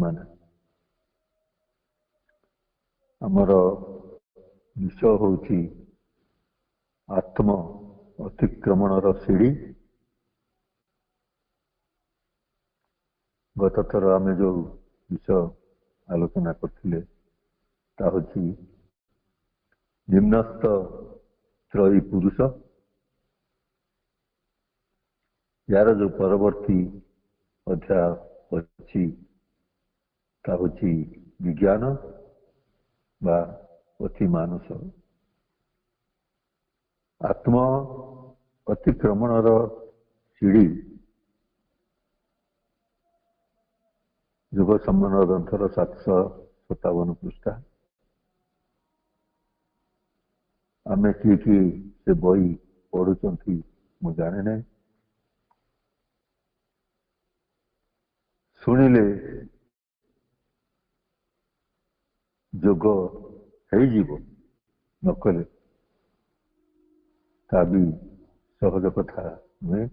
माने आमर विषय होची आत्म अतिक्रमणर सीढ़ी। गत थर आम जो विषय आलोचना करथिले ता होची निम्नस्थ त्रयी पुरुष, यार जो परवर्ती अध्याय अच्छी ता होची विज्ञान बा अति मानस। आत्म अतिक्रमणर सीढ़ी युग सम्मान ग्रंथर 757 पृष्ठा। आमे किए से बही पढ़ुंट मु जाने ना, शुणिले जोग हो नकले ता भी सहज कथा नुहे।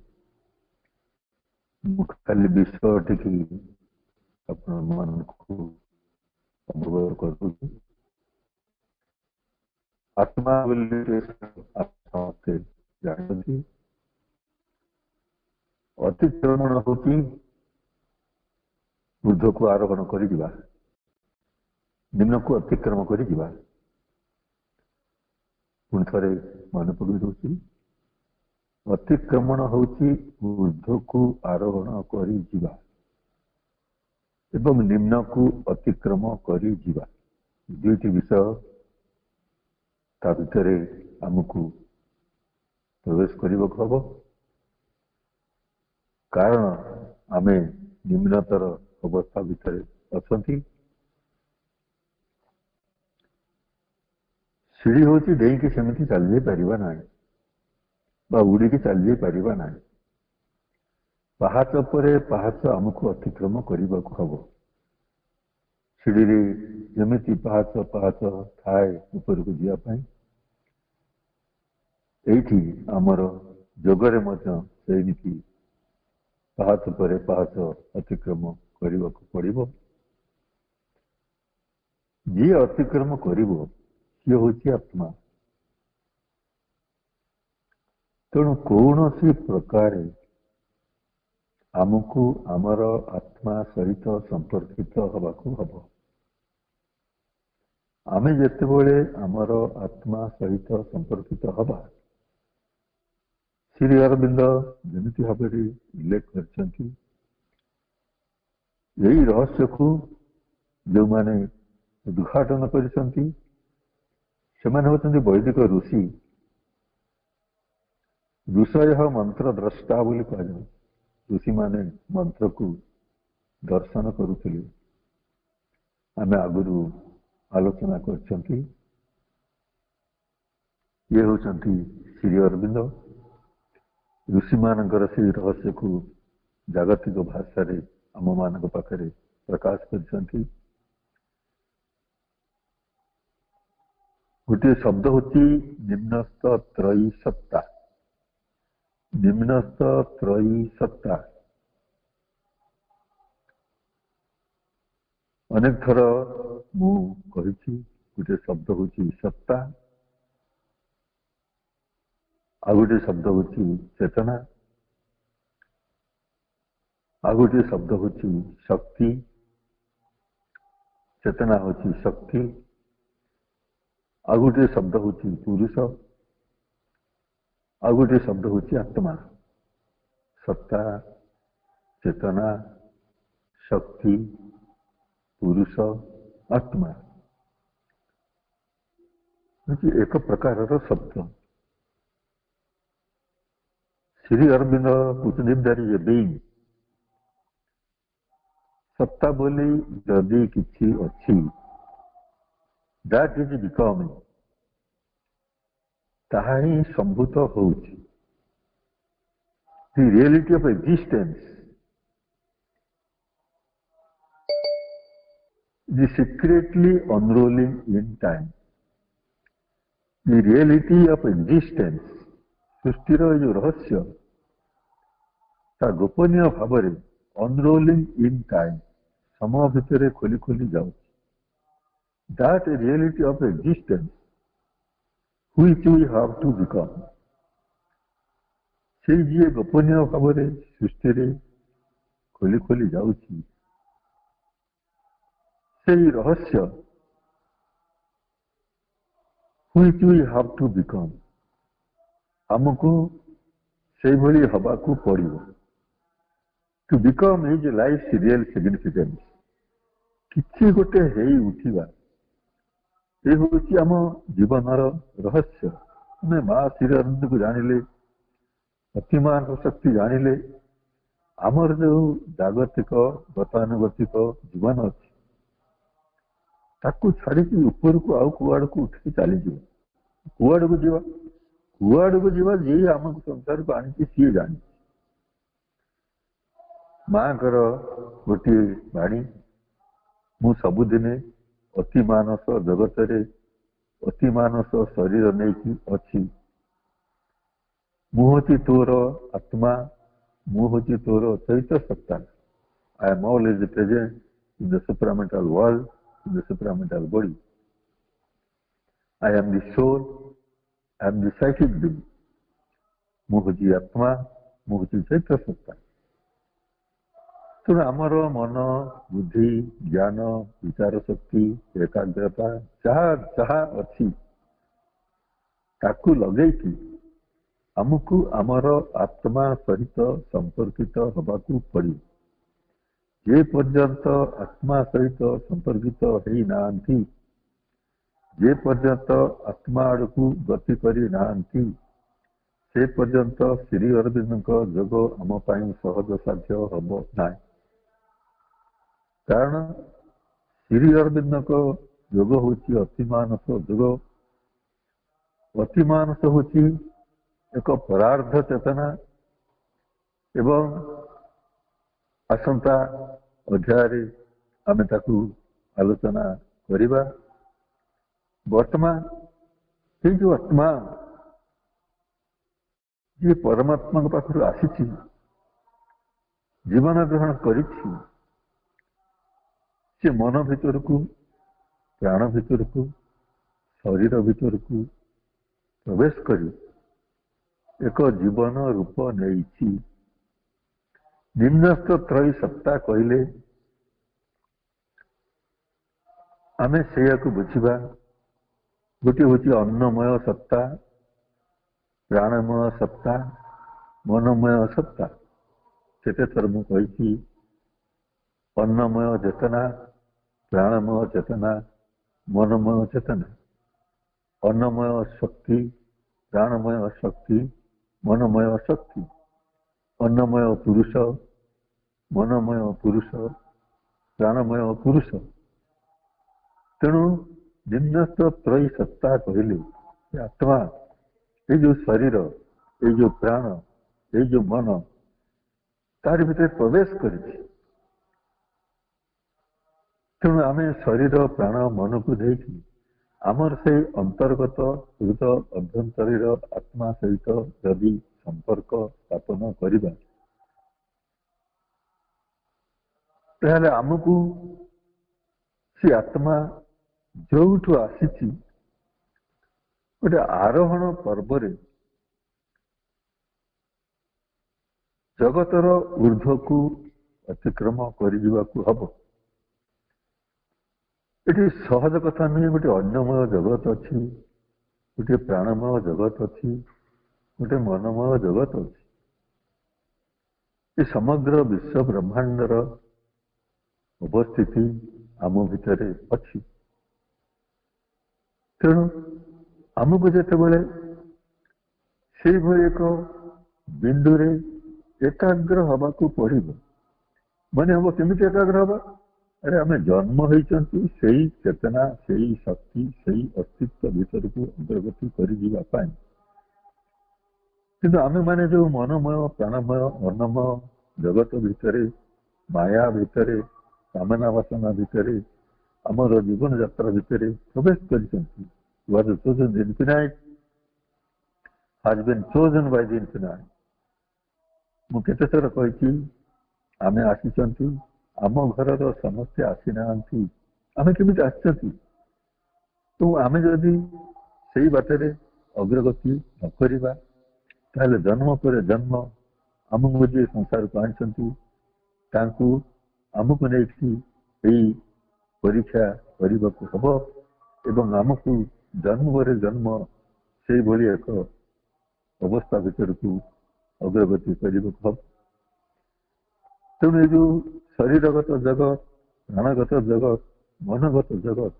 खाली विषय टी अपन मन को अनुभव करूँ। आत्मा समस्ते जानती अतिक्रमण होती ऊर्ध्व को आरोहण कर निम्न को अतिक्रम कर पुणी थे मन पकड़ दूसरी अतिक्रमण होची ऊर्ध्व को आरोहण कर निम्न को अतिक्रम कर दुईटी विषय ता भितर आमको प्रवेश करने हम। कारण आमे निम्नतर अवस्था भितर अच्छा। सीढ़ी हूँ डेईकी सेमती चल जाई पारिबा नाही बा उड़ीकी चल जाई पारिबा नाही। पहाच परे पहाच आमको अतिक्रम करने हम। सीढ़ी रे जमिति पहाच पहाच थाए ऊपर को जावाई एठी आमर जोगरे सेमिति पहाच परे पहाच अतिक्रम करने पड़ो। जी अतिक्रम करिवो सी हूँ आत्मा। तेणु कौन सी प्रकार आमको आमर आत्मा सहित संपर्कित हवाकू हम। आमे जेतेबेले आमर आत्मा सहित संपर्कित हवा श्री अरविंद जमिति भाव उल्लेख करछंती यही रहस्य को जो माने उद्घाटन करछंती सेमाने होचंती वैदिक ऋषि। ऋषय मंत्र द्रष्टा बोली कह जाए। ऋषि माने मंत्र को दर्शन करुथिले। आमे आगुरु आलोचना करछंती ये होचंती श्री अरविंद। ऋषि मानकर से रहस्य को जागतिक भाषा रे आम मान पाखे प्रकाश करछंती। गोटे शब्द होची निम्नस्थ त्रयी सत्ता। निम्नस्थ त्रयी सत्ता अनेक थर मु कही गोटे शब्द होची सत्ता आ गोटे शब्द होची चेतना आ गोटे शब्द होची शक्ति। चेतना होची शक्ति आ गोटे शब्द होची पुरुष आ गोटे शब्द होची आत्मा। सत्ता चेतना शक्ति पुरुष आत्मा एक प्रकार शब्द। श्री अरविंद पुटनिम दैट इज ए बीइंग। सत्ता बोली जदि किछि अछि दैट इज बिकमिंग ताहा ही संभूत होउछि। The reality of existence the secretly unrolling in time। The reality of existence सृष्टिर जो रहस्य ता गोपनीय भाव अनरोलिंग इन टाइम समय भितर खोली खोली जाऊँ that reality of existence which we have to become से जी गोपनीय भाव सृष्टि रे खोली खोली जाऊँगी से रहस्य which we have to become हमको से भली हवा को पड़िबो to become is life's real significance किछि गोटे हेई उठिबा ये होची आम जीवनर रहस्य हमें माँ श्रीअरविंद को जानिले अतिमान शक्ति जानिले आमर जो जागतिक गतानुगतिक जीवन अच्छी ताकू छाड़ी ऊपर को आउ कुआड़ को उठी चली कुआड़ को जीवा जी आमको संसार को आनी सी जानी माँ गोटे बाणी मु सबुदिने अति मानस जगत रे अति मानस शरीर नहीं अच्छी मुहति तोर आत्मा मुहति तोर चैत्य सत्ता I am always present in the supramental world in the supramental body I am the soul I am the psychic being मुहति आत्मा मुहति चैत्य सत्ता तेणु आमर मन बुद्धि ज्ञान विचार शक्ति एकाग्रता जहाँ जहाँ अच्छी ताकू लगे कि आमको आमर आत्मा सहित संपर्कित होबाकू पड़ी जे पर्यंत आत्मा सहित संपर्कित होई नांती जे पर्यंत आत्मा आड़कू गति करी नांती से पर्यंत श्री अरविंद जोग आम सहज साध्य हम ना कारण श्री अरविंद जोग हूँ अतिमानस जोग अतिमानस हूँ एक परार्ध चेतना एवं आसंता अध्याय आमे ताकू आलोचना करिबा वर्तमान ये जो आत्मा ये परमात्मा पाखु आसी जीवन ग्रहण करिछि से मन भीतर को प्राण भीतर को शरीर भीतर को प्रवेश करी एक जीवन रूप नहीं निम्नस्थ त्रयी सत्ता कहले आमे सेया को बुझिबा गोटे हूँ अन्नमय सत्ता प्राणमय सत्ता मनमय सत्ता केते थर मु कही अन्नमय चेतना प्राणमय चेतना मनमय चेतना अन्नमय शक्ति प्राणमय शक्ति मनमय शक्ति अन्नमय पुरुष मनमय पुरुष प्राणमय पुरुष तेणु निम्नस्थ त्रयी सत्ता कहले आत्मा ये जो शरीर ये जो प्राण ये जो मन तार भीतर प्रवेश करिछि तेणु आम शरीर प्राण मन को देखी आमर से अंतर्गत हृद अभ्यंतर आत्मा सहित जदि संपर्क स्थापन करिबा ताहले आमको से आत्मा जोठू आसी गोटे आरोहण पर्व जगतर ऊर्ध्व को अतिक्रम कर हम ये सहज कथा नुहे गोटे अन्नमय जगत अच्छी गोटे प्राणमय जगत अच्छी गोटे मनमय जगत अच्छी ये समग्र विश्व ब्रह्मांडर अवस्थिति आम भितर अच्छी तेणु आमको जिते से एक बिंदु रे एकाग्र हवा को पड़ो माने हम केमी एकाग्र हवा अरे आम जन्म होती से चेतना से शक्ति से अस्तित्व भीतर को अग्रगति कर आम मैंने जो मनमय प्राणमय अन्नमय जगत भितर माया भितर कामना वासना भितर आमर जीवन यात्रा भितर प्रवेश कर chosen infinite has been chosen by the infinite मु केते थर कही आमे आसी आम घर समस्ते आसी ना आम केमी आसती तो आम जदि से बाटर अग्रगति न करवा ताहले जन्म पर जन्म आमको जी संसार को आनी आमको नहीं परीक्षा करने को हम एवं आमको जन्म पर जन्म से भली एक अवस्था भीतर को अग्रगति करने को हम तेणु जो शरीरगत जगत प्राणगत जगत मनगत जगत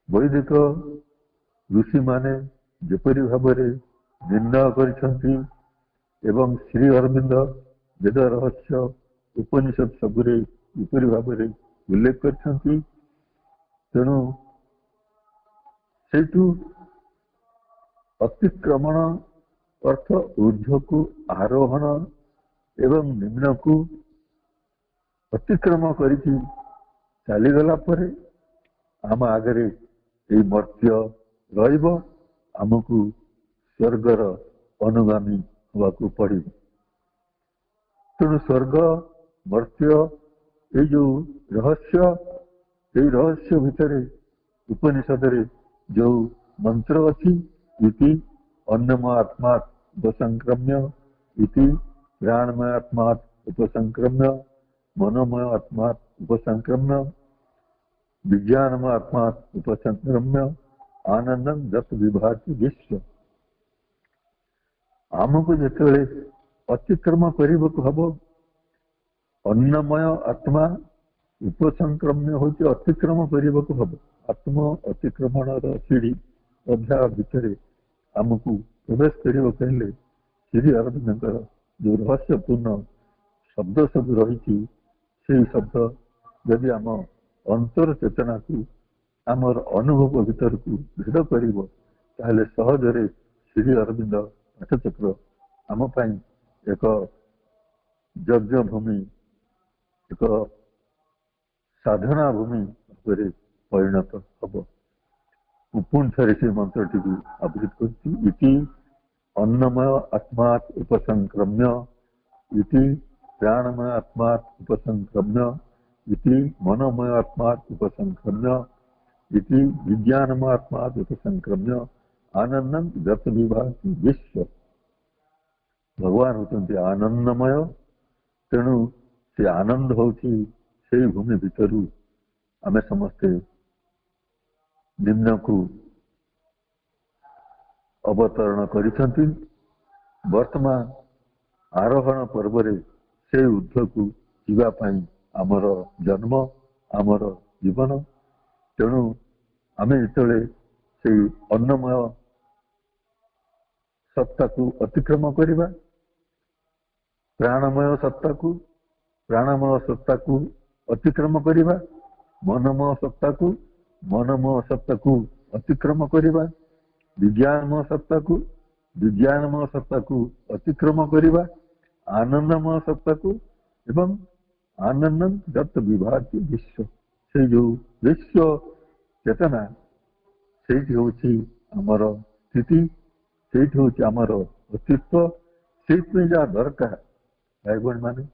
वैदिक ऋषि माने जेपरी भाव निर्णय करिसेंति एवं श्री अरविंद वेद रहस्य उपनिषद सबुरे एपरी भाव उल्लेख करिसेंति तेणु सेठू अतिक्रमण अर्थ ऊर्ध्व को आरोहण एवं निम्न को अतिक्रमण करके चलीगला आम आगे ये मर्त्य रहिब आमको स्वर्गर अनुगामी होगाकू पड़े तेणु स्वर्ग मर्त्य ये जो रहस्य भितर उपनिषद जो मंत्र अच्छी इति अन्नमय आत्मा उपसंक्रम्य इति प्राणमय आत्मा उपसंक्रम्य मनोमय आत्मा उपसंक्रम्य विज्ञानमय आत्मा उपसंक्रम्य आनंदम जत विभाति विश्व आमको जिते अतिक्रम करने को हम अन्नमय आत्मा उपसंक्रम्य होती अतिक्रम करने को हम आत्म अतिक्रमण सीढ़ी अध्याय भितर आमको प्रवेश करने कहले श्री अरविंद जो रहस्यपूर्ण शब्द सब रही से शब्द यदि आम अंतर चेतना को आमर अनुभव भीतर को दृढ़ कर सहजरे श्री अरविंद पाठचक्र आम एक यज्ञ भूमि एक साधना भूमि परिणत हम पुणी थे से मंत्रटी को आवृत्ति कर अन्नमय आत्मा उपसंक्रम्य इति प्राणमय आत्मा उपसंक्रम्य इति मनोमय आत्मा उपसंक्रम्य इति विज्ञानमय आत्मा उपसंक्रम्य आनंदम जत विभाति विश्व भगवान होते आनंदमय तेणु से आनंद होची से भूमि भीतर आमे समस्ते निम्न को अवतरण करिसेंति वर्तमान आरोहण पर्व से ऊर्ध्व को जीवाई आमर जन्म आमर जीवन तेणु आमे जिते से अन्नमय सत्ता को अतिक्रम करवा प्राणमय सत्ता को अतिक्रम करवा मनमय सत्ता को अतिक्रम करवा विज्ञानमय सत्ता को अतिक्रम करवा आनंदमय सत्ता को एवं आनंदम दत्त विभाति विश्व से जो विश्व चेतना से आमर स्थिति से आमर अस्तित्व से जहाँ दरकार भाई भाई मान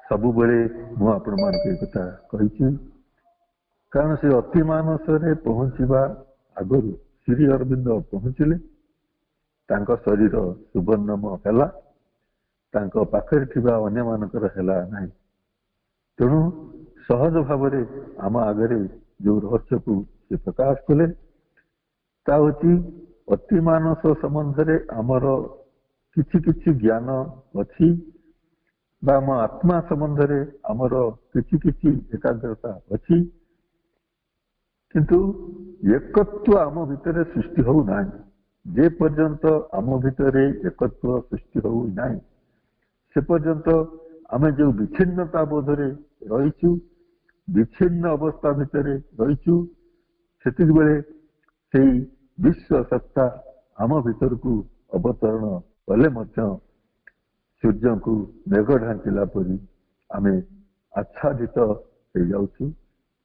सब बेले मुझे कथा कही कारण से अति मानस पहुँचवा आगु श्री अरविंद पहुँचले शरीर सुवर्णम है पाखे अन्य मानकर है तेणु सहज भाव आम आगे जो रहस्य को से प्रकाश कले हूँ अति मानस संबंध आमर किछि ज्ञान अच्छी आम आत्मा संबंध आमर किछि एकाग्रता अच्छी किंतु एकत्व आम भितर सृष्टि हो ना जे पर्यंत आम भितर एकत्व सृष्टि हो ना से पर्यंत आम जो विच्छिन्नता बोधरे रहीचु विच्छिन्न अवस्था भितर रहीचु सेति बेले से विश्व सत्ता आम भीतर को अवतरण कले सूर्य को मेघ ढांचिला परी आमे आच्छादित हो जाउछु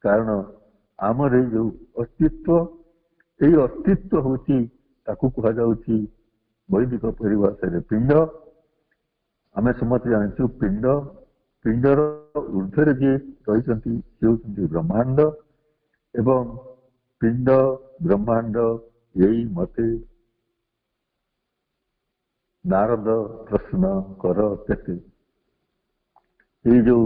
कारण आमर जो अस्तित्व ये अस्तित्व होची ताकू कहा जाउची वैदिक परिभाषा पिंड आमे समस्त जानचु पिंड पिंडर ऊर्ध्वर जी रही से ब्रह्मांड एवं पिंड ब्रह्मांड यही मते नारद प्रश्न कर केते ये जो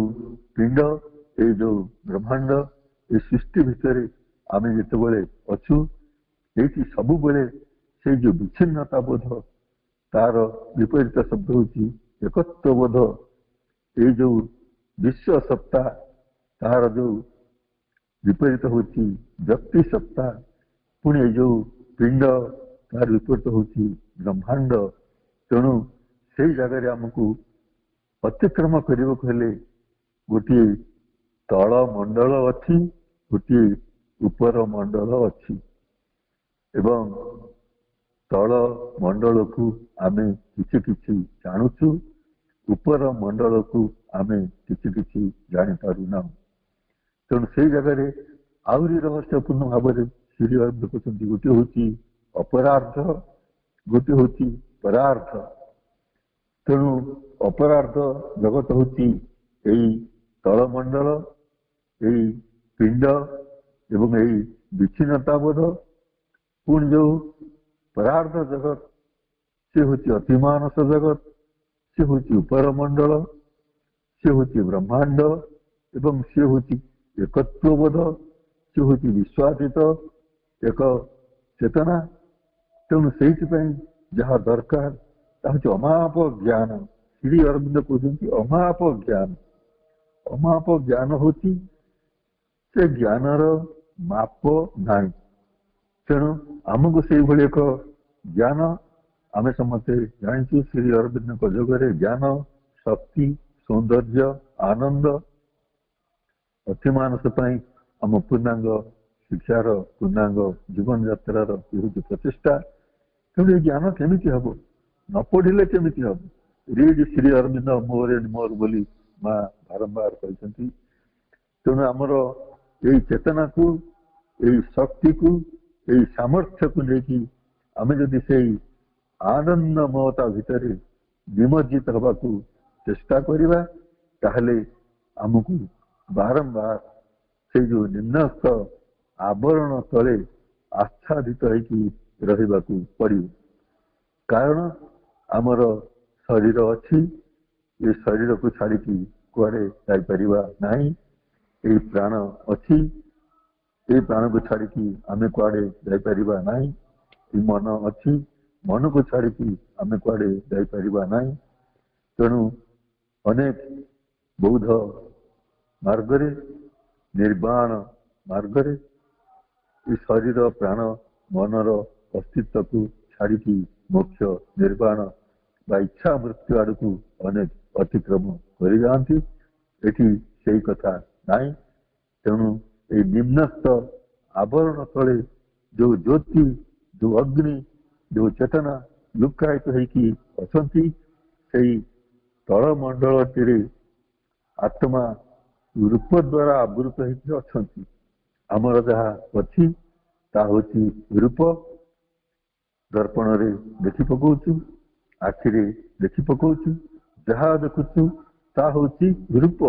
पिंड ये जो ब्रह्मांड ये सृष्टि भितर आमे जिते अच्छु ये सब बेले से जो विच्छिन्नता बोध तार विपरीत शब्द होची एकत्व बोध ये जो विश्व सत्ता तार जो विपरीत होची व्यक्ति सत्ता पुणे जो पिंड तार विपरीत होची ब्रह्मांड तेणु से जगह आमको अतिक्रम करने गोटे तल मंडल अच्छी गोटे उपर मंडल अच्छी एवं तल मंडल को आमे किछि किछि जानूचु उपर मंडल को आमे किछि किछि जानि पारुना तेणु से जगह आहरी रहस्यपूर्ण भाव में श्री अरविंद कहते गोटे हूँ अपरार्थ गोटे हूँ परार्थ तेणु अपरार्थ जगत हूँ तलमंडल यही पिंड एवं यही विच्छिन्नता बोध पुणी जो परार्थ जगत से हूँ अतिमानस जगत से हूँ उपरमंडल से हूँ ब्रह्मांड एवं से हूँ एकत्वबोध से हूँ विश्वासित एक चेतना तेणु से जहाँ दरकार हूँ अमाप ज्ञान श्री अरविंद कहते अमाप ज्ञान हूँ से ज्ञानर माप ना तेणु आमको से भाई एक ज्ञान आमे समस्ते जाचु श्री अरविंद जगह ज्ञान शक्ति सौंदर्य आनंद अतिमानस आम पूर्णांग शिक्षार पूर्णांग जीवन यात्रार प्रचेषा तेणु ज्ञान केमी हम न पढ़ले केमी हम read Sri Aurobindo more and more बोली माँ बारंबार कहते तेणु आमर यही चेतना को यही शक्ति को यही सामर्थ्य को लेकिन आमे जदि से आनंदमयता भितर निमज्जित हवा को चेष्टा करवा ताहले आमको बारंबार से जो निम्नस्थ आवरण तले आच्छादित होगी रहिबा को पड़ियो कारण आमर शरीर अच्छी ये शरीर को छाड़िकी कुआड़े जाइपरिबा नाही ये प्राण अच्छी ये प्राण को छाड़िकी आमे कुआड़े जाइपरिबा नाही ये मन अच्छी मन को छाड़िकी आमे कुआड़े जाइपरिबा नाही तेणु अनेक बौद्ध मार्गरे निर्वाण मार्गरे ये शरीर प्राण मनर अस्तित्व को छाड़िकी मोक्ष निर्वाण बा इच्छा मृत्यु आड़ को अनेक अतिक्रम कर जाती एटी से कथा नाई तेणु ये निम्नस्थ आवरण तले जो ज्योति जो अग्नि जो चेतना लुकायित होगी अछंती से तलमंडल टी आत्मा रूप द्वारा आवृत होती अच्छा आमर जहाँ अच्छी ता हूँ रूप दर्पण रे देखि पकाउछु आखिरे देखि पकाउछु जहाँ देखुछु ता हूँ रूप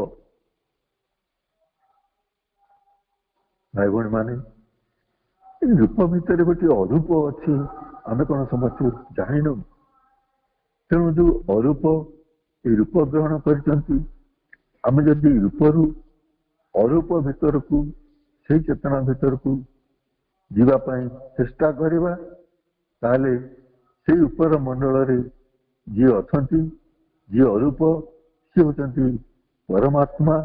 भाई भण माने रूप भितर गोटे अरूप अच्छी आम कौन समझे जान तेणु जो अरूप ये रूप ग्रहण कर जदि रूपरू अरूप भितर को से चेतना भितर को जीवाई चेष्टा करवा ताले से उपर मंडल जी अच्छा जी अरूप सी होती परमात्मा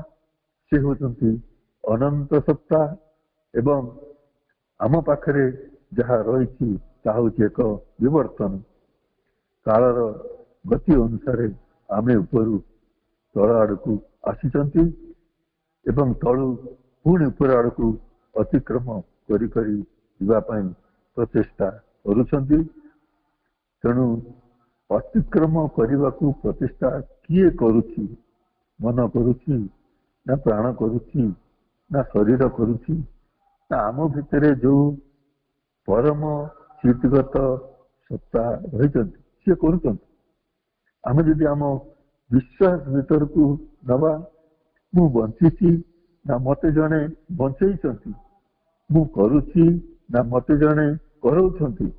सी होती अनंत सत्ता एवं आम पाखरे जहाँ रही हूँ एक विवर्तन कालर गति अनुसार आमे उपरू तल आड़ को आसी एवं तलु पुणी उपर आड़ को अतिक्रम करी प्रचेषा करुछंती तेणु अतिक्रम करने को प्रचेषा किए करुछि मन करुछि ना प्राण करुछि ना शरीर करुछि ना आम भितर जो परम चितगत सत्ता रही सी करुछंती आम जदि आम विश्वास भीतर को नवा मु बंची ना मते जड़े बंचई मु करुची ना मते जड़े कराउछंती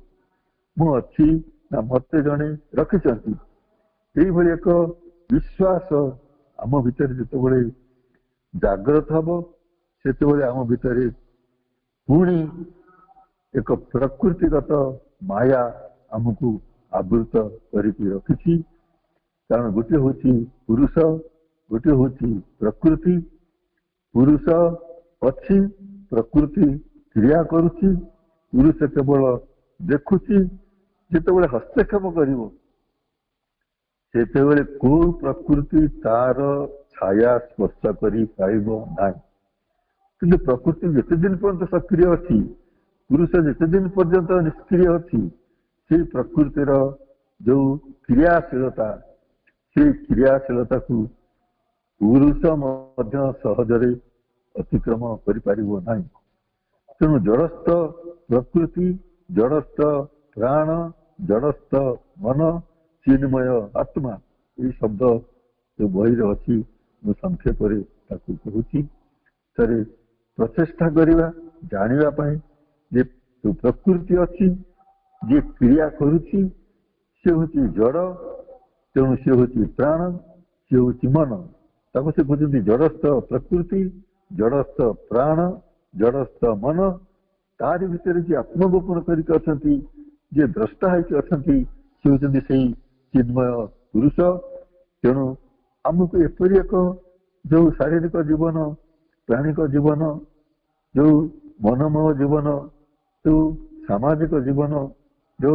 मु अच्छी ना मते जड़े रखिछंती यही एक विश्वास आम भीतर जिते जागृत हम से आम भीतर पुणी एक प्रकृतिगत माया आमको आवृत करके रखी कारण गोटे हूँ पुरुष गोटे हूँ प्रकृति पुरुष अच्छी प्रकृति क्रिया करुच्ची पुरुष केवल देखुची जिते हस्तक्षेप कर को प्रकृति तार छाया स्पर्श कर पाइब कि प्रकृति जिते दिन पर्यंत सक्रिय अच्छी पुरुष जिते दिन पर्यंत निष्क्रिय अच्छी से प्रकृतिर जो क्रियाशीलता से क्रियाशीलता को पुरुष सहजरे अतिक्रम कर तेणु जड़स्थ प्रकृति जड़स्थ प्राण जड़स्थ मन चिन्मय आत्मा ये शब्द जो बही अच्छी मु संक्षेप कहूँ थे प्रचेषा करवा जानापी जे जो प्रकृति अच्छी जे क्रिया करुच्ची से हूँ जड़ तेणु सी हूँ प्राण सी हूँ मन ताको से कहते जड़स्थ प्रकृति जड़स्थ प्राण जड़स्थ मन तार भीतर जी आत्मगोपन करके जे द्रष्टा है सी हूँ से चिन्मय पुरुष तेणु आमको एपरी एक जो शारीरिक जीवन प्राणिक जीवन जो मनमय जीवन जो सामाजिक जीवन जो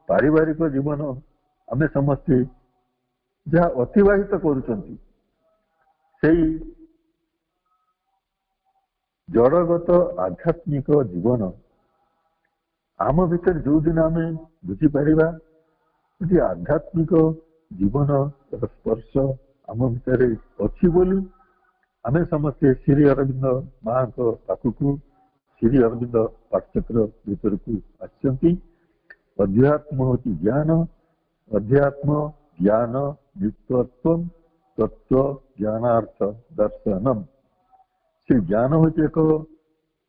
पारिवारिक जीवन आम समस्ते जहाँ अतिवाहित करुचंती सेई जड़गत आध्यात्मिक जीवन आम भीतर जो दिन आम बुझीपर आध्यात्मिक जीवन स्पर्श आम भीतर अच्छी बोली आम समस्ते श्री अरविंद माँ पाखक श्री अरविंद पाठचक्र भीतर को आसती अध्यात्म हूँ ज्ञान अध्यात्म ज्ञान नित्यत्व तत्व ज्ञानार्थ दर्शनम से ज्ञान हूँ एक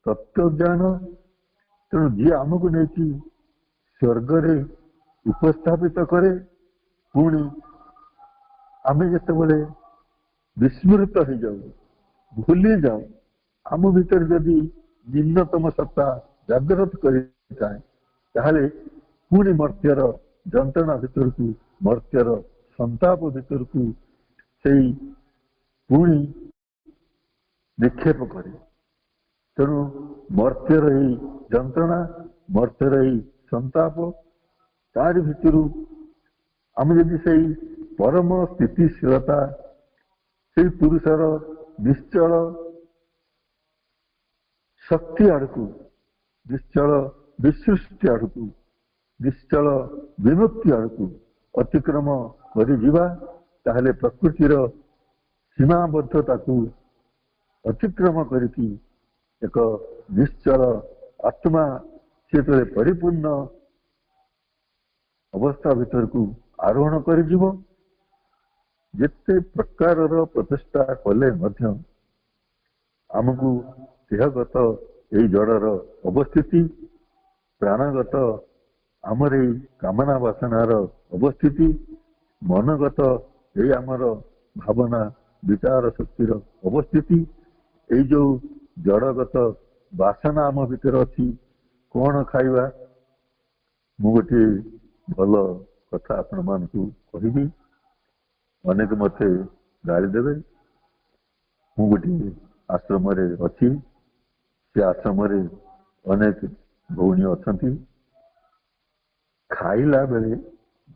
तत्व ज्ञान तेणु जी आमको नहीं स्वर्गरे उपस्थापित करे पुणी आम जिते विस्मृत हो जाऊ भूली जाऊ आम भीतर जदि निम्नतम सत्ता जागृत करे पुणी मर्त्यर जंत्रणा भीतर को मर्त्यर संताप भीतर को सही पुणी निक्षेप करे तेणु मर्त्यर ही जंत्रणा मर्त्यर ही संताप तार भीतर आम जदि से परम स्थितिशीलता से पुरुषर निश्चल शक्ति आड़कू निश्चल विसृष्टि आड़कू निश्चल विमुक्ति आड़कू अतिक्रम कर प्रकृतिर सीमाबद्धता को अतिक्रम करके एक निश्चल आत्मा से परिपूर्ण अवस्था भीतर को आरोहण कर जिते प्रकार प्रचेषा कले आमको देहगत यही जड़र अवस्थिति प्राणगत आमर कामना वासनार अवस्थिति मनगत यही आमर भावना विचार शक्तिर अवस्थिति यही जो जड़गत वासना आम भीतर अच्छी कौन खाइबा मु गोटे भल कथा आपण मानकु कहिबी अनेक मते गाड़ी देवे मु गोटे आश्रम अच्छी से आश्रम अनेक भौणी अच्छा खाइला बेले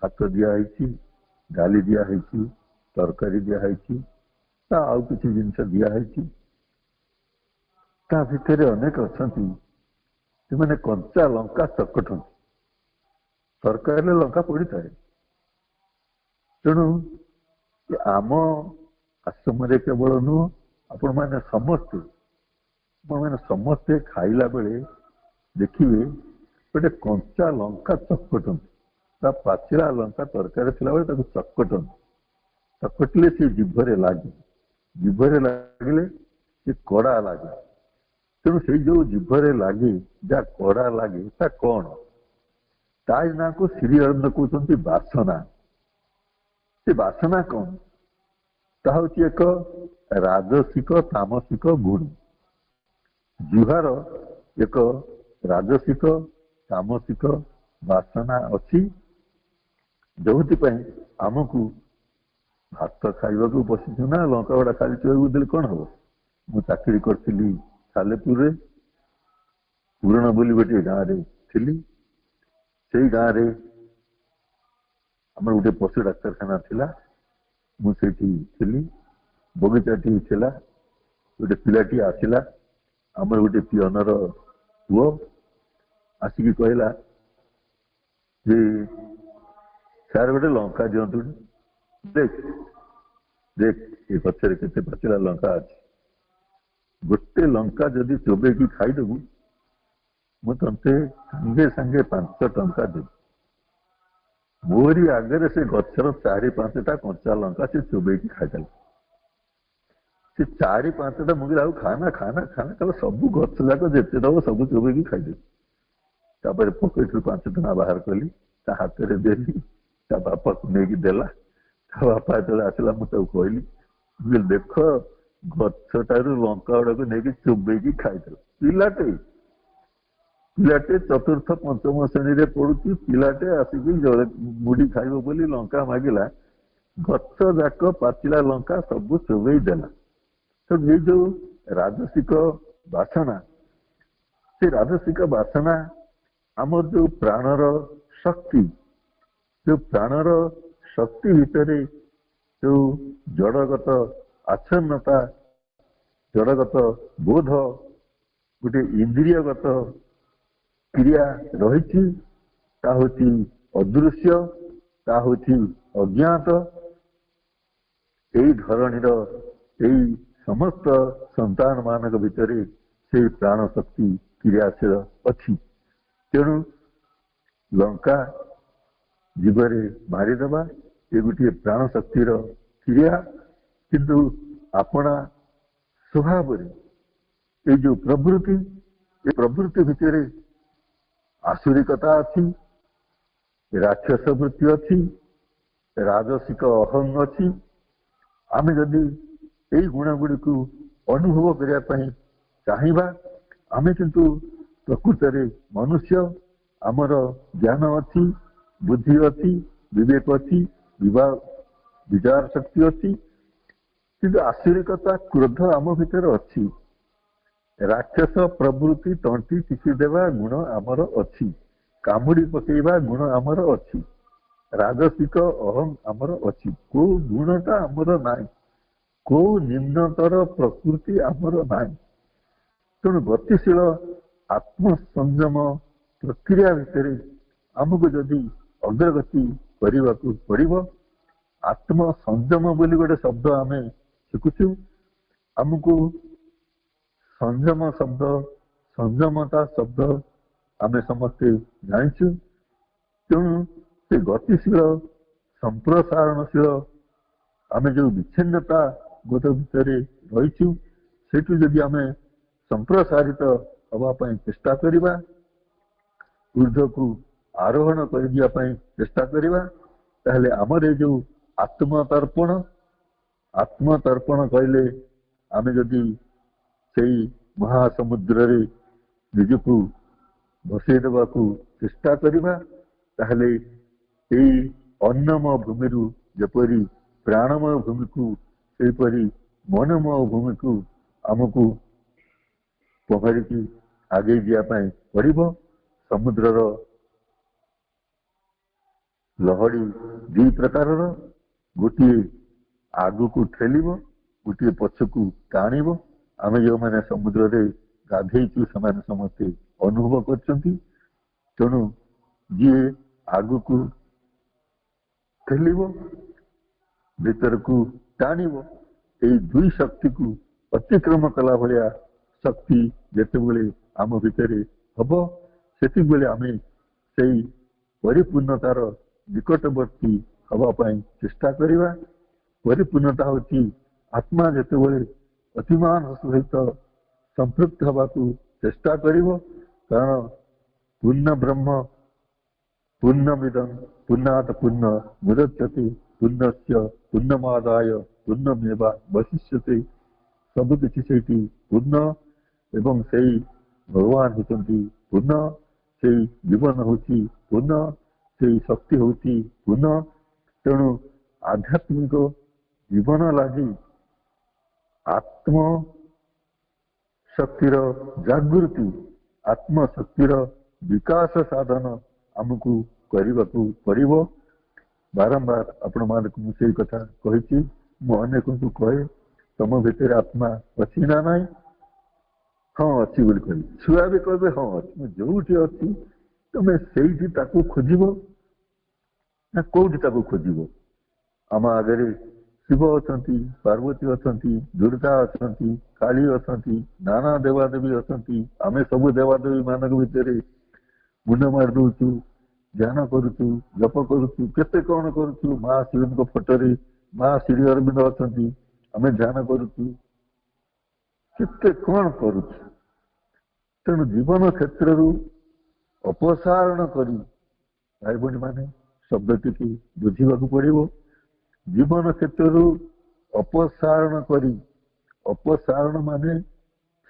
भात दिखाई डाली दिखाई तरकारी दिखाई आउ किसी जिनस दिखाई भितर अनेक अच्छा से कंचा लंका चकटती तरकारी लंका पड़ी था तेणु आम आश्रम केवल नुह आपण मैंने समस्ते खाइला बेले देखिए गोटे कंचा लंका चकटती पाचिला लंका तरकारी थिला बेले चकटती चकटिले से जिभरे लगे, जिभरे लगिले से कड़ा लगे। तेणु से जो जिभरे लगे जहाँ कड़ा लगे ता कौन ताज ना को श्री अरविंद कहते बासना। से बासना कौन ता हूँ एक राजसिक तामसिक गुण। जिहार एक राजसिक तामसिक बासना अच्छी जो आमको भात खाइबा बसी ना लंका गुड़ा खाली चुआक देले कौन हम। मु चाकरी करी सालेपुर पूरण बोली गोटे गाँव थी। से गाँव आम गोटे पशु डाक्तखाना थिला। मुझे थी बगीचाटी थिला। गोटे पिलाटी आसला आम गोटे पिअनर पुओ आसिक कहला जे सार गोटे लंका दिंतु देख देख ये पचर के पचरा लंका अच्छी गोटे लंका जदि चोबेकी खाईदेबू मुझे सांगे सांगे 5 टंका देवी। मोरी आगे से गचर 4-5टा कंचा लंका से चोबेकी खाईदेला। से 4-5टा मुझे आउ खाना खाना खाना कल सब गच जाक जिते दब सब चोबेकी खाईदेवी। पकेट रू 5 टका बाहर कली हाथ में देली बापा को लेकिन देला। बापा जो आसला मुझे कहली देख गछटार लंका गुड़ा को लेकिन चोबेकी खाईदेला। पिलाटे पिलाटे चतुर्थ पंचम श्रेणी पढ़ुची पिलाटे आसिक मुढ़ी खाइब बोली लंका मागिला गच जाक पाचिला लंका सब चोबई देला। तो ये जो राजसिक बासना से राजसिक बासना आम जो प्राणर शक्ति जो प्राणर शक्ति भितर जो जड़गत आच्छन्नता जड़गत बोध गोटे इंद्रियगत क्रिया रही अदृश्य अज्ञात यही धरणीर समस्त संतान मान भितर से प्राण शक्ति क्रियाशील अच्छी। तेणु लंका जीवरे मारिदेवा ये गोटे प्राण शक्तिर क्रिया किंतु अपना स्वभाव ये जो प्रवृत्ति भितर आसुरिकता अच्छी राक्षस वृत्ति अच्छी राजसिक अहंग अच्छी। आम जदि यही गुण गुड़ी को अनुभव करने चाहिए आम किंतु प्रकृत में मनुष्य आमर ज्ञान अच्छी बुद्धि अच्छी विवेक अच्छी विचार शक्ति अच्छी किंतु आसुरिकता क्रोध आम भीतर अच्छी राक्षस प्रवृत्ति तंटी टिकी देवा गुण आमर अच्छी कामुड़ी पकेवा गुण आमर अच्छी राजसिक अहम आमर अच्छी को गुणटा आमर नाई को निम्नतर प्रकृति आमर नाई। तेणु गतिशील आत्मसंयम प्रक्रिया भितर आमको जदि अग्रगति करने को पड़ो आत्मसंयम बोली गोटे शब्द आम शिखुचु आमको संयम शब्द संयमता शब्द आम समस्ते जाचु। तेणु से गतिशील संप्रसारणशील आम जो विच्छिन्नता गोद भितर रहीचु सेठू जदि आम संप्रसारित हवापाई चेष्टा करवा ऊर्ध्व को आरोहण कर चेष्टा करवा ताहले आमर ये जो आत्मतर्पण कहले आम जदि से महासमुद्र रे निजको भसई देवा चेष्टा करवा ताहले अन्नमय भूमि जपरी प्राणमय भूमि को सेपरी मनमय भूमि को आमको पहरिकी आगे जावाई पड़ो। समुद्रर लहड़ी 2 प्रकार गोटे आगु को ठेल गोटे पछकू टाणव आम जो मैंने समुद्र रे गाधेचु से समस्ते अनुभव करछंती। तेणु जी आगु को ठेलिव भीतर को टाणव ये 2 शक्ति को अतिक्रम कला भाया शक्ति जिते आम भितर हम से आम से परिपूर्णतार निकटवर्ती हवापाई चेष्टा करवा। परिपूर्णता होची आत्मा जेतेबेले अतिमान सहित संपृक्त हवाकू चेष्टा करिवो कारण पूर्ण ब्रह्म पूर्णमिदं पूर्णात् पूर्ण मुदच्यते पूर्णस्य पूर्णमादाय पूर्णमेवा वशिष्यते सब किछि सेठी पूर्ण एवं सेई भगवान होचंती पूर्ण सेई जीवन होची पूर्ण सेई शक्ति होची पूर्ण तेणु आध्यात्मिक जीवन लगी आत्म शक्तिर जागृति आत्म शक्तिर विकास साधन आमको करने पड़ो बारंबार आपण मानक मुझे कथा कही अनेक को कहे तुम भितर आत्मा अच्छी ना ना हाँ अच्छी बोली कह छुआ भी कहे हाँ अच्छी जो अच्छी तुम से खोज ना कौटी खोज आम आगे शिव अच्छा पार्वती अच्छा दुर्गा अच्छा काली अच्छा नाना देवादेवी अच्छा आम सब देवादेवी मानक भितर मुंड मार दौचु ध्यान करुचु जप करुचु केते कौन करुचु माँ शिव फोटोरे माँ श्री अरविंद अच्छा आम ध्यान करुचु केते कौन करुचु तेणु जीवन क्षेत्र अपसारण करी भाई भणी माने शब्द टी बुझा पड़ो जीवन क्षेत्र अपसारण करी अपसारण माने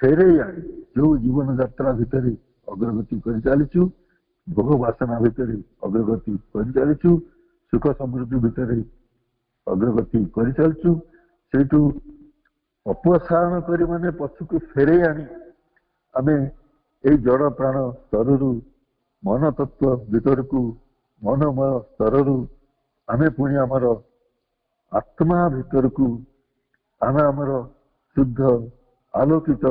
फेरे आने जो जीवन यात्रा भितर अग्रगति कर चलीचु भोग वासना भितर अग्रगति कर चलीचु सुख समृद्धि भितर अग्रगति कर चलचु से अपसारण करी माने पछुक फेरे आनी आमे ए जड़ प्राण स्तर मन तत्व भीतर को मनमय स्तर आमे पुणी आमर आत्मा भीतर को आमे आमर शुद्ध आलोकित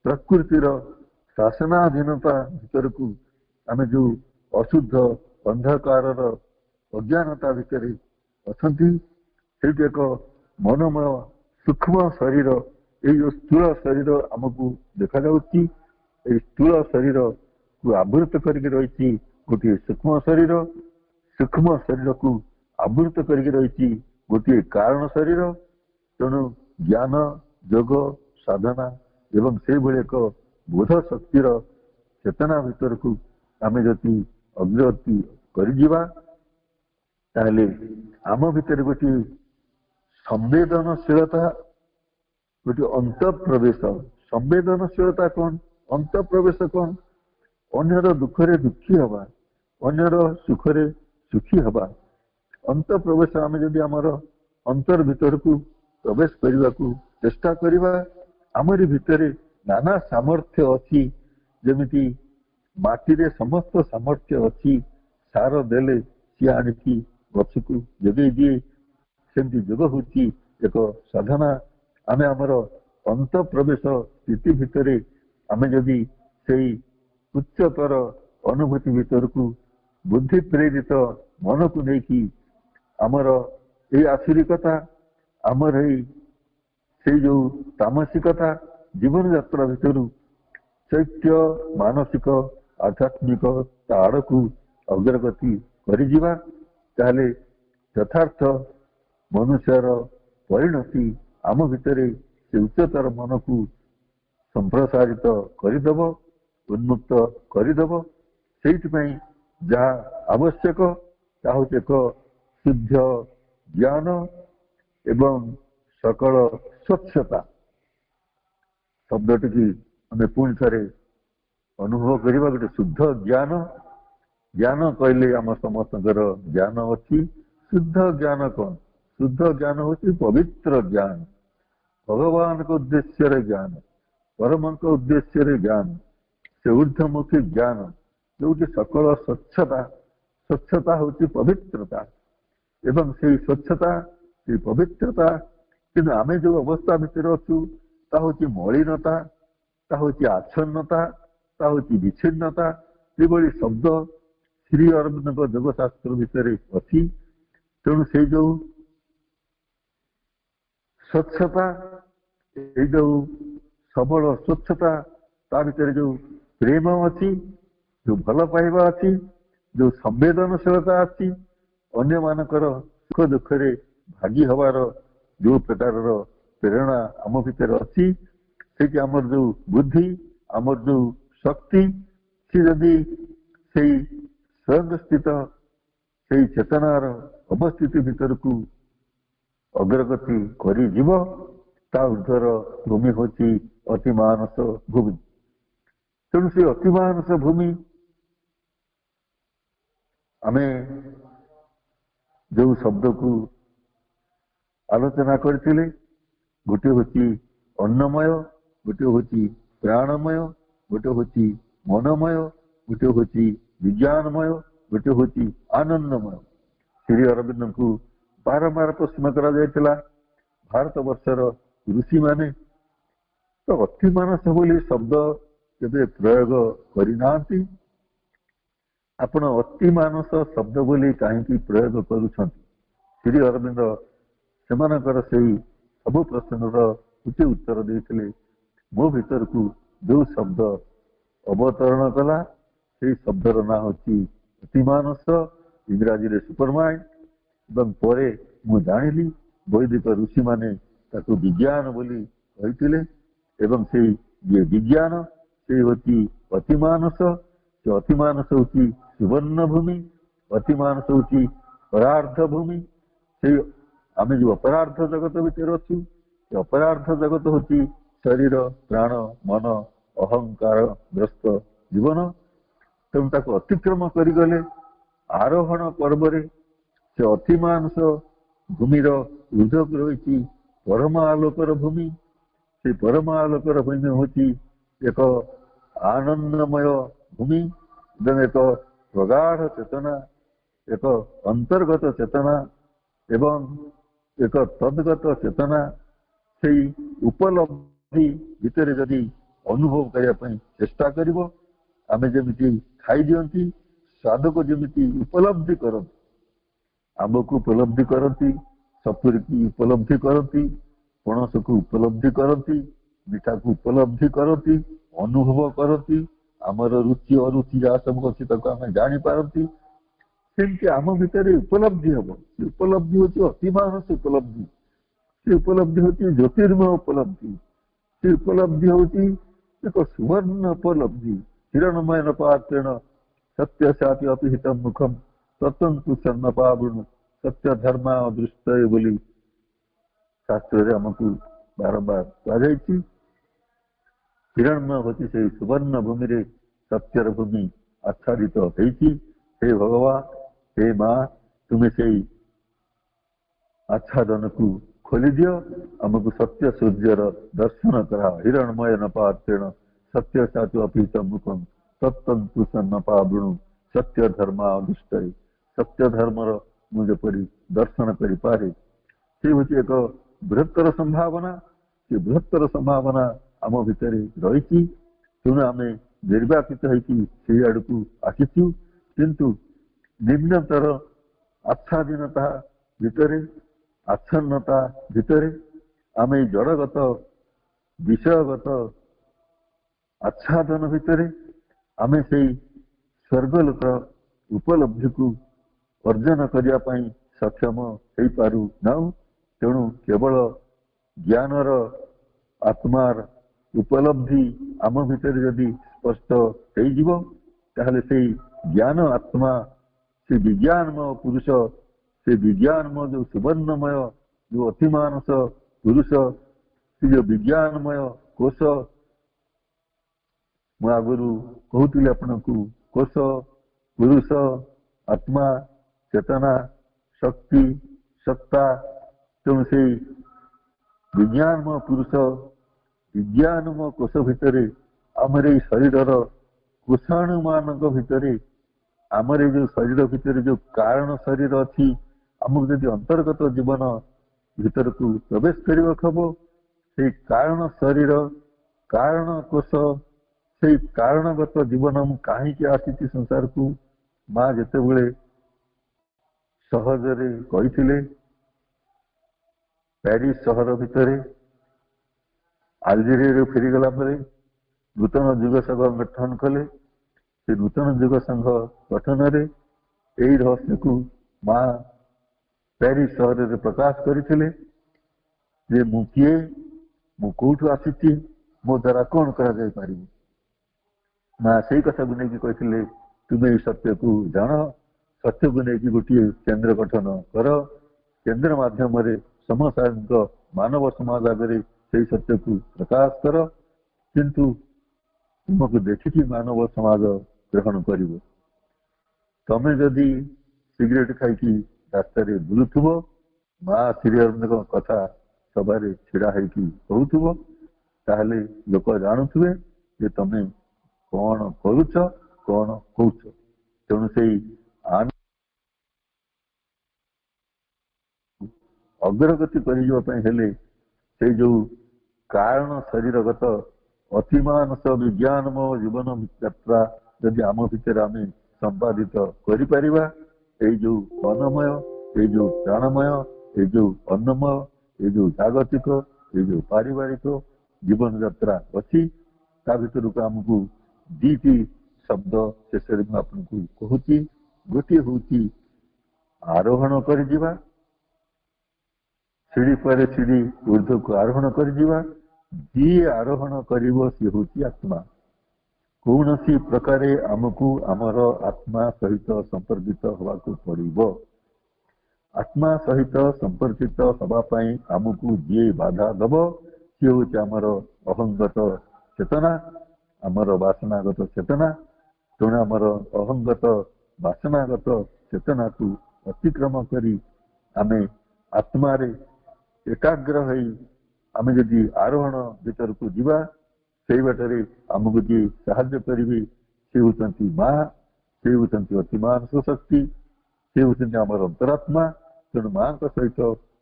प्रकृतिर शासनाधीनता भीतर को आमे जो अशुद्ध अंधकार अज्ञानता भितर अच्छा से एक मनमय सूक्ष्म शरीर ये स्थूल शरीर आमको देखा जाउछि स्थूल शरीर को आवृत करके रही गोटे सूक्ष्म शरीर को आवृत करके रही गोटे कारण शरीर तेणु ज्ञान योग साधना एवं से भली एक बोध शक्तिर चेतना भीतर को आम जदि अग्रगति करिजिबा ताहले आम भीतर गोटे संवेदनशीलता गोटे अंत प्रवेश संवेदनशीलता कौन अंत प्रवेश कौन अन्यर दुखरे दुखी हवा अन्यर सुखरे सुखी हवा अंत प्रवेश आम जदि आमर अंतर भीतर को प्रवेश करने को चेष्टा करिबा आमरी भितर नाना सामर्थ्य अच्छी जमिति माटी रे समस्त सामर्थ्य अच्छी सार देले सी आनिकी गछ को जगे दिए सेमती जोग होची एक साधना आमे आमर अंत प्रवेश स्थिति भितर आमे जदि से उच्चतर अनुभूति भीतर को बुद्धि प्रेरित मन को लेकिन आमर ये आसुरिकता आमर से जो तामसिकता जीवन यात्रा भीतर चैत्य मानसिक आध्यात्मिक आड़ को अग्रगति करिजिबा ताहले यथार्थ मनुष्यर परिणति आम भितर से उच्चतर मन को संप्रसारित करदेव उन्मुक्त करदेव से जहाँ आवश्यक ताहा एक शुद्ध ज्ञान एवं सकल स्वच्छता शब्दटी आम पुणी थे अनुभव करवा गोटे शुद्ध ज्ञान ज्ञान कहले आम समस्त ज्ञान अच्छी शुद्ध ज्ञान कौन शुद्ध ज्ञान होची पवित्र ज्ञान भगवान को उद्देश्य ज्ञान परम को उद्देश्य ज्ञान से ऊर्ध्वमुखी ज्ञान जो सकल स्वच्छता स्वच्छता होची पवित्रता एवं से स्वच्छता से पवित्रता कि आम जो अवस्था भितर अच्छु ता होची मलिनता ता होची आच्छन्नता ता होची विच्छिन्नता ये शब्द श्री अरविंद योगशास्त्र भितर अच्छी तेणु से जो स्वच्छता ये जो सबल स्वच्छता ता भीतर जो प्रेम अच्छी जो भल पाइबा अच्छी जो संवेदनशीलता अच्छी अन्य मानकर सुख दुख रे भागी हवार जो प्रकार प्रेरणा आम भितर अच्छी से आमर जो बुद्धि आमर जो शक्ति सी जदि से स्वयं स्थित से चेतनार अवस्थिति भितर को अग्रगति करिजिव ता ऊर्धर भूमि होची अतिमानस भूमि। तेणु से अतिमानस भूमि आमे जो शब्द को आलोचना करथिले गोटे होची अन्नमय, गोटे होची प्राणमय, गोटे होची मनमय, गोटे होची विज्ञानमय, गोटे होची आनंदमय। श्री अरविंद को बारंबार प्रश्न करा जायतिला भारत वर्षर ऋषि माने तो अतिमानस बोली शब्द केबे प्रयोग करिनांती, आपण अतिमानस शब्द बोली कहीं प्रयोग करुछंती। श्री अरविंद सेमानकर सेही सब प्रश्नर उचित उत्तर देथिले मो भीतर को जो शब्द अवतरण कला से शब्दर ना होची अतिमानस, इंग्राजी रे सुपरमाइंड। एवं परे मु जानिली वैदिक ऋषि माने ताको विज्ञान बोली कहिथिले एवं से ये विज्ञान से होची अतिमानस, से अतिमानस होची सुवर्ण भूमि, अतिमानस होची परार्थ भूमि। से आमे जो अपरार्थ जगत भीतर अच्छु अपरार्थ जगत होची शरीर प्राण मन अहंकार ग्रस्त जीवन। तेणु ताको अतिक्रम करिगले आरोहण पर्व से अतिमानस भूमिर उर्धक रही परम आलोकर भूमि। से परम आलोकर भूमि होची एक आनंदमय भूमि, एक प्रगाढ़ चेतना, एक अंतर्गत चेतना एवं एक तद्गत चेतना। से उपलब्धि भितर जदि अनुभव करने चेष्टा करिवो आमे जेमिति खाई दियंती स्वाद को जेमिति उपलब्धि करती, आंब को उपलब्धि करती, सपुरी की उपलब्धि करती, पणस को उपलब्धि करती, मिठा को उपलब्धि करती, अनुभव करती, आमर रुचि अरुचि जहाँ सब अच्छी आम जानी पारती। सेमती आम भितर उपलब्धि हम, उपलब्धि होची अतिमानस उपलब्धि, से उपलब्धि होची ज्योतिर्मय उपलब्धि, से उपलब्धि होची एक सुवर्ण उपलब्धि। हिरणमय न पात्रेण सत्य साथी अपिहितम मुखम स्वतंत्र शरण पावृण सत्य धर्मा दृष्ट बोली शास्त्र आमको बारंबार कहुई। हिरणमय होती से सुवर्ण भूमि रे सत्यर भूमि आच्छादित होती। हे भगवान, हे माँ, तुम्हें से आच्छादन को खोली दियो, आमको सत्य सूर्यर दर्शन करा। हिरणमय न पात्रेण सत्य साचु अपिहितम मुखम सत्तंतु न पावृणु सत्य धर्मा दुष्ट। सत्य धर्मर मुझे परी दर्शन करि पारे से हूँ एक बृहत्तर संभावना। से बृहत्तर संभावना आम भितर रही। तेणु आम निर्वापित होई आड़ को आसीचु, किंतु निम्नतर आच्छादीनता भितर आच्छन्नता भितर आम जड़गत विषयगत आच्छादन भितर आम से स्वर्गलोक उपलब्धि को अर्जन करने सक्षम हो पारु नाउ। तेणु केवल ज्ञानर आत्मार उपलब्धि आम भितर जदि स्पष्ट हो ताहले से ज्ञान आत्मा से विज्ञानमय पुरुष, से विज्ञानमय जो सुवर्णमय जो अतिमानस पुरुष, से जो विज्ञानमय कोश मु आगुरी कहूली आपण को कोश पुरुष आत्मा चेतना शक्ति सत्ता। तेणु से विज्ञानमय पुरुष विज्ञानमय कोश भितर आमर ये शरीर कोषाणु मान भितर आमर जो शरीर भितर जो कारण शरीर अच्छी आमको जब अंतर्गत जीवन भीतर को प्रवेश करने हम से कारण शरीर कारण कोश से कारणगत जीवन हम कहीं आसी संसार को माँ जिते बड़े सहजरे कही प्यारिस सहर भितर आलजेरिया फेरीगला नूतन जुग संघ गठन कले। से नूतन जुग संघ गठन यही रहस्य को माँ प्यारिस सहर प्रकाश करते। जे मु किए मु कोठु आसी मो द्वारा कौन करा जाय पारिबो माँ से कथा को नहीं कहते तुम्हें सत्य को जान सत्य को नहीं गोटे केन्द्र गठन कर केन्द्र माध्यम समस्त मानव समाज आगे से सत्य को प्रकाश कर किंतु तुमको देखिकी मानव समाज ग्रहण कर तमें जदि सिगरेट खाई रास्त बुलुव माँ श्री अरविंद कथा सभारे छिड़ा कहूब ताहले लोक जानुवे जे तमें कौन करुच कौन कौच तेणु से अग्रगति कर जो कारण शरीरगत अतिमानस विज्ञानमय जीवन यात्रा जदि आम भितर आम संपादित कर जो मनमय ये जो प्राणमय ये जो अन्नमय ये जो जागतिक ये जो पारिवारिक जीवन यात्रा अच्छी ता भर को आमको दीटी शब्द शेष आपको कहूँ गोटे हूँ आरोहण कर सीढ़ी पर सीढ़ी ऊर्ध को आरोहण कर जी आरोहण कर सी हूँ आत्मा कौन सी प्रकार आमको आमर आत्मा सहित संपर्कित हवा को पड़ो आत्मा सहित संपर्कित हवापाई आमको जी बाधा दब सी हूँ आमर अहंगत चेतना आमर वासनागत चेतना तेणु आमर अहंगत वासनागत चेतना को अतिक्रम करी आमे आत्मा एकाग्र आमे जदि आरोहण भीतर को जीवा से बाटर आमको जी साहाय्य करेंगे से होती माँ से होती अतिमानस शक्ति से होती आमर अंतरात्मा तेणु माँ सहित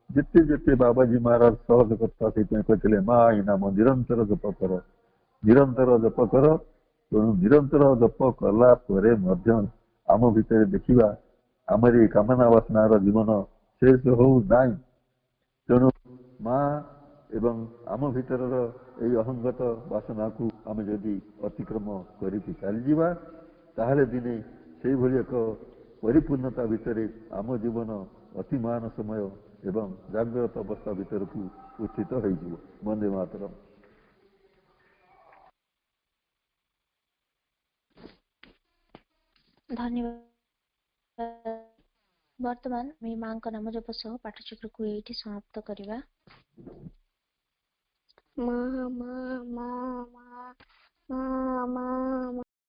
जिते जिते बाबाजी महाराज सहज कथा से कहते माँ ई नाम निरंतर जप कर तेणु निरंतर जप कला आम भितर देखा आमरी कामना वासनार जीवन शेष हो ना तेणु माँ एवं आम भीतर अहंगत वासना को आम जदि अतिक्रम कर चलीजा ताहले दिने से एक परिपूर्णता भितर आम जीवन अति मानसमय एवं जाग्रत अवस्था भीतर को उचित हो वंदे मातरम। धन्यवाद। वर्तमान मे माँ नाम जप सह पाठचक्र को ये समाप्त करवा। मा मा मा मा मा मा